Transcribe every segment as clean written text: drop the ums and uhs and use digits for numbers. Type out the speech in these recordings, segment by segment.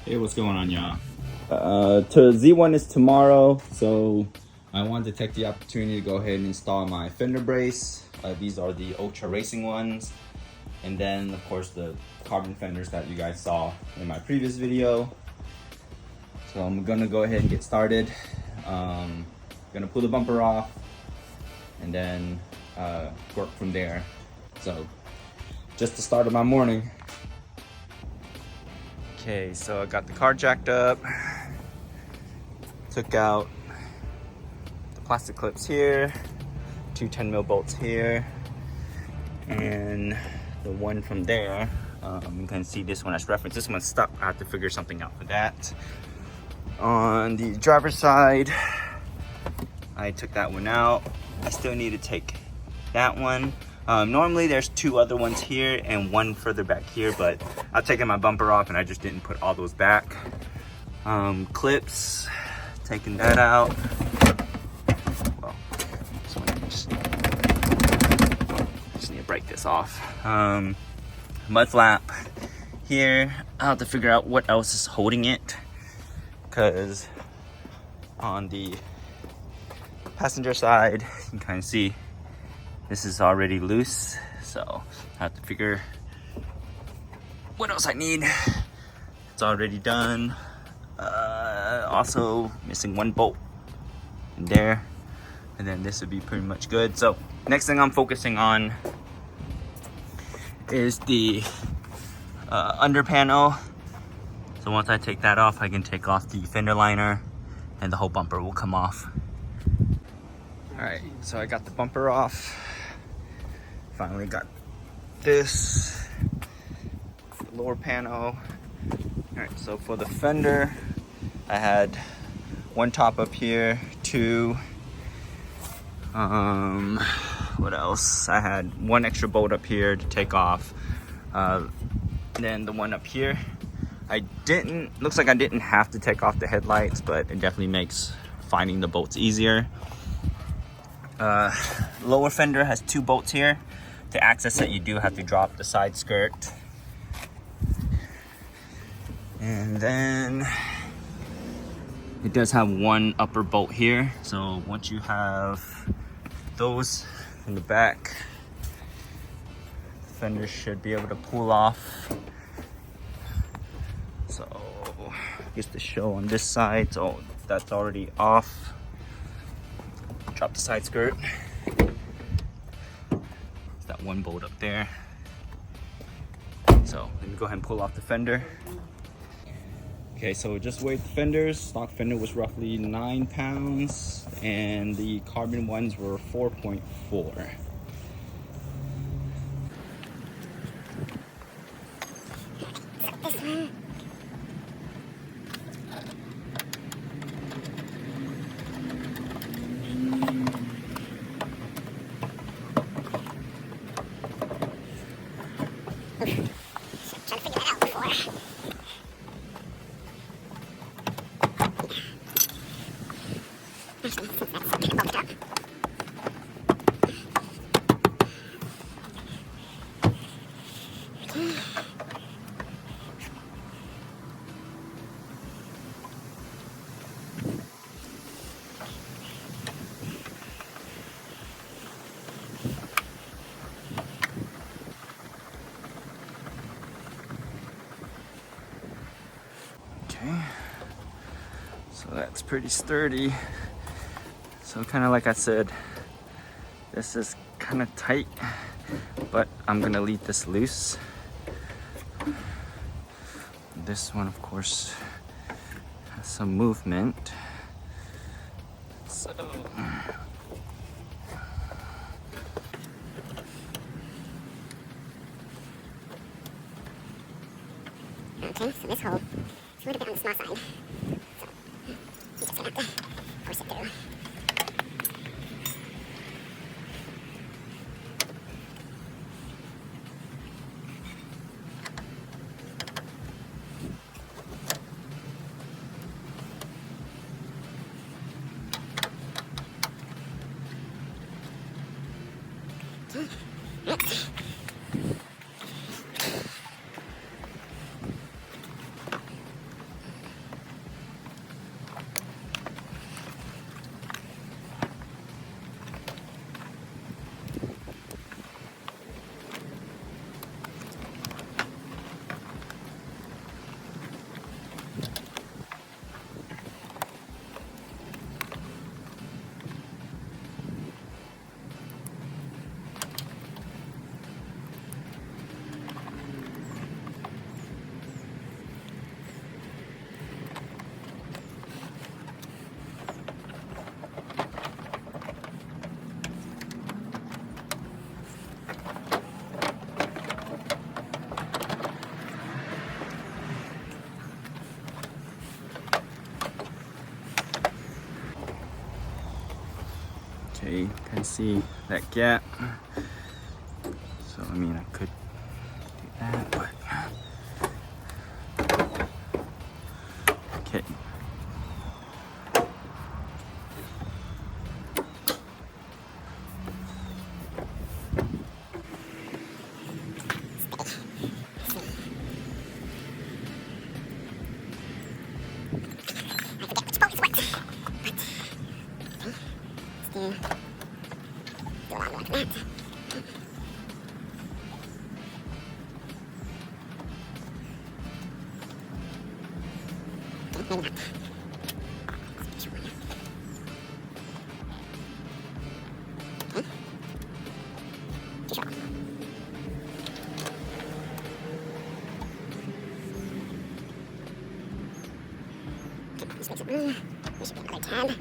Hey, what's going on, y'all? Z1 is tomorrow, so I wanted to take the opportunity to go ahead and install my fender brace. These are the Ultra Racing ones, and then of course the carbon fenders that you guys saw in my previous video. So I'm gonna go ahead and get started. Gonna pull the bumper off and then work from there. So just the start of my morning. Okay, so I got the car jacked up, took out the plastic clips here, two 10mm bolts here, and the one from there. You can see this one as reference. This one's stuck. I have to figure something out for that. On the driver's side, I took that one out. I still need to take that one. Normally there's two other ones here and one further back here, but I've taken my bumper off and I just didn't put all those back. Clips, taking that out. Well, just need to break this off. Mud flap here. I'll have to figure out what else is holding it, because on the passenger side, you can kind of see this is already loose, so I have to figure what else I need. It's already done. Also missing one bolt in there, and then this would be pretty much good. So next thing I'm focusing on is the under panel. So once I take that off, I can take off the fender liner and the whole bumper will come off. All right, so I got the bumper off. Finally got this, the lower panel. All right, so for the fender, I had one top up here, two. What else? I had one extra bolt up here to take off. Then the one up here, looks like I didn't have to take off the headlights, but it definitely makes finding the bolts easier. Lower fender has two bolts here. To access it, you do have to drop the side skirt. And then it does have one upper bolt here. So once you have those in the back, the fender should be able to pull off. So just to show on this side, so that's already off. Drop the side skirt. That one bolt up there. So let me go ahead and pull off the fender. Okay, so just weighed the fenders. Stock fender was roughly 9 pounds and the carbon ones were 4.4. So that's pretty sturdy. So kind of like I said, this is kind of tight, but I'm gonna leave this loose. This one, of course, has some movement. So okay, so this hole is a little bit on the small side. So you just have to force it through. Right. Okay, you can see that gap. So I mean, I could do that, but okay. There should be another tab.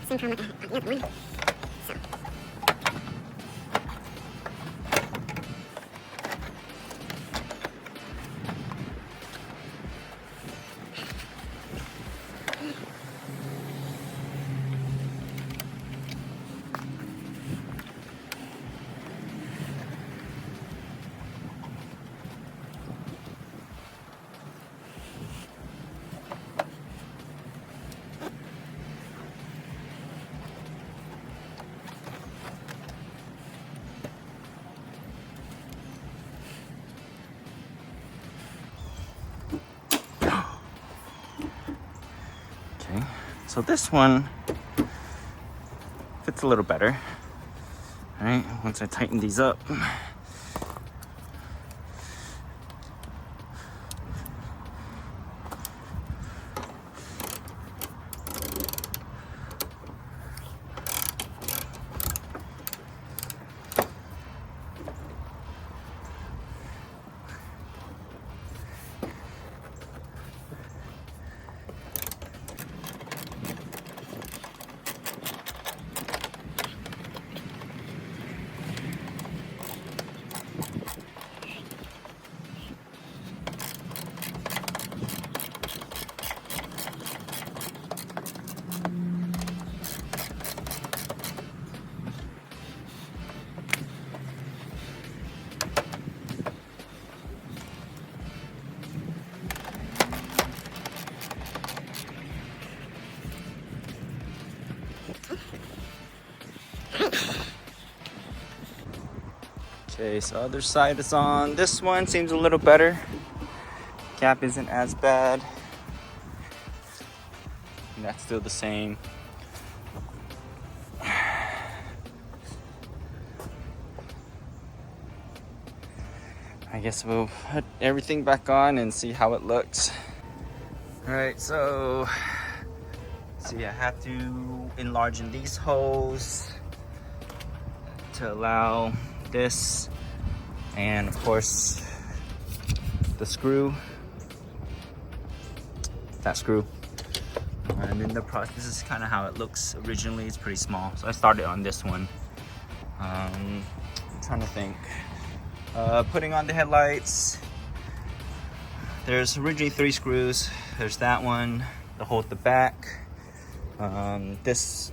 Same problem with the other one. So. Okay, so this one fits a little better. All right, once I tighten these up. Okay, so other side is on. This one seems a little better. Gap isn't as bad. And that's still the same. I guess we'll put everything back on and see how it looks. All right, so see, I have to enlarge in these holes to allow this, and of course the screw, that screw. And then the process, this is kind of how it looks originally. It's pretty small, so I started on this one. I'm trying to think. Putting on the headlights, there's originally 3 screws. There's that one to hold the back, this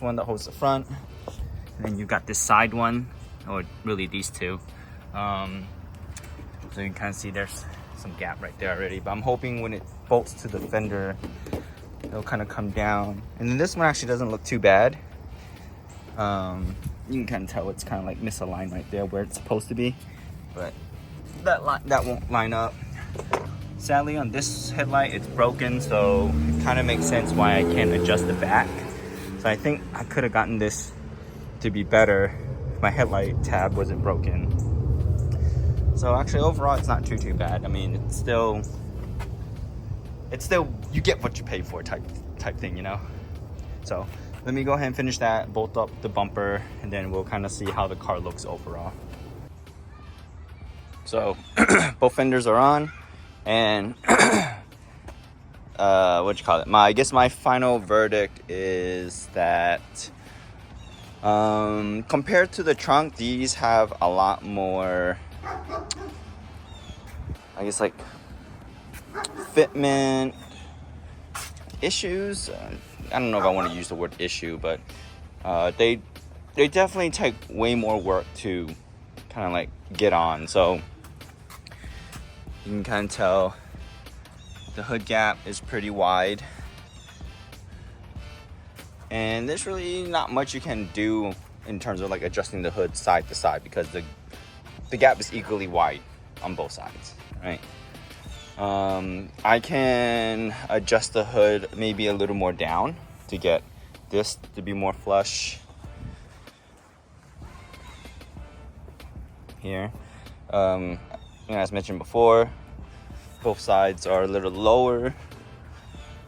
one that holds the front, and then you got this side one, or really these two. So you can kind of see there's some gap right there already, but I'm hoping when it bolts to the fender, it'll kind of come down. And then this one actually doesn't look too bad. You can kind of tell it's kind of like misaligned right there where it's supposed to be, but that won't line up. Sadly, on this headlight, it's broken, so it kind of makes sense why I can't adjust the back. So I think I could have gotten this to be better if my headlight tab wasn't broken. So actually, overall, it's not too bad. I mean, it's still you get what you pay for type thing, you know. So let me go ahead and finish that, bolt up the bumper, and then we'll kind of see how the car looks overall. So both fenders are on, and what you call it? I guess my final verdict is that compared to the trunk, these have a lot more, I guess, like fitment issues. I don't know if I want to use the word issue, but they definitely take way more work to kind of like get on. So you can kind of tell the hood gap is pretty wide, and there's really not much you can do in terms of like adjusting the hood side to side, because the gap is equally wide on both sides, right? I can adjust the hood maybe a little more down to get this to be more flush here. As mentioned before, both sides are a little lower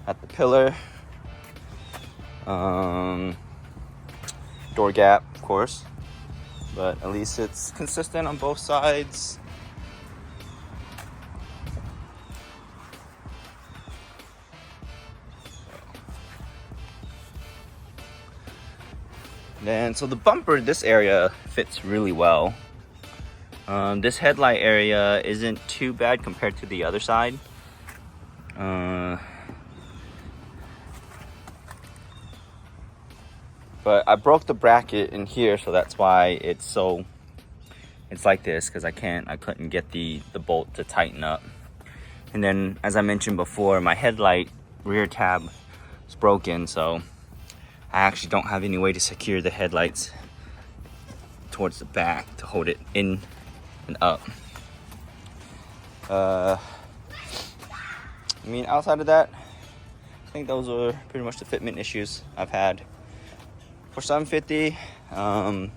at the pillar. Door gap, of course, but at least it's consistent on both sides. Then, so the bumper, this area fits really well. This headlight area isn't too bad compared to the other side. But I broke the bracket in here, so that's why it's like this, because I couldn't get the bolt to tighten up. And then, as I mentioned before, my headlight rear tab is broken, so I actually don't have any way to secure the headlights towards the back to hold it in and up. I mean, outside of that, I think those are pretty much the fitment issues I've had. For 750, I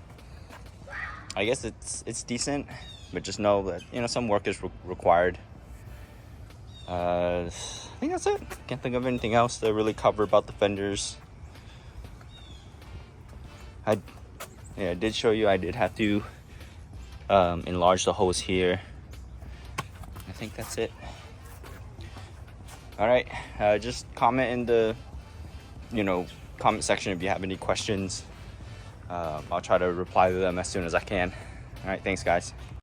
guess it's decent, but just know that some work is required. I think that's it. Can't think of anything else to really cover about the fenders. I did show you I did have to enlarge the hose here. I think that's it. All right, just comment in the comment section if you have any questions. I'll try to reply to them as soon as I can. All right, thanks guys.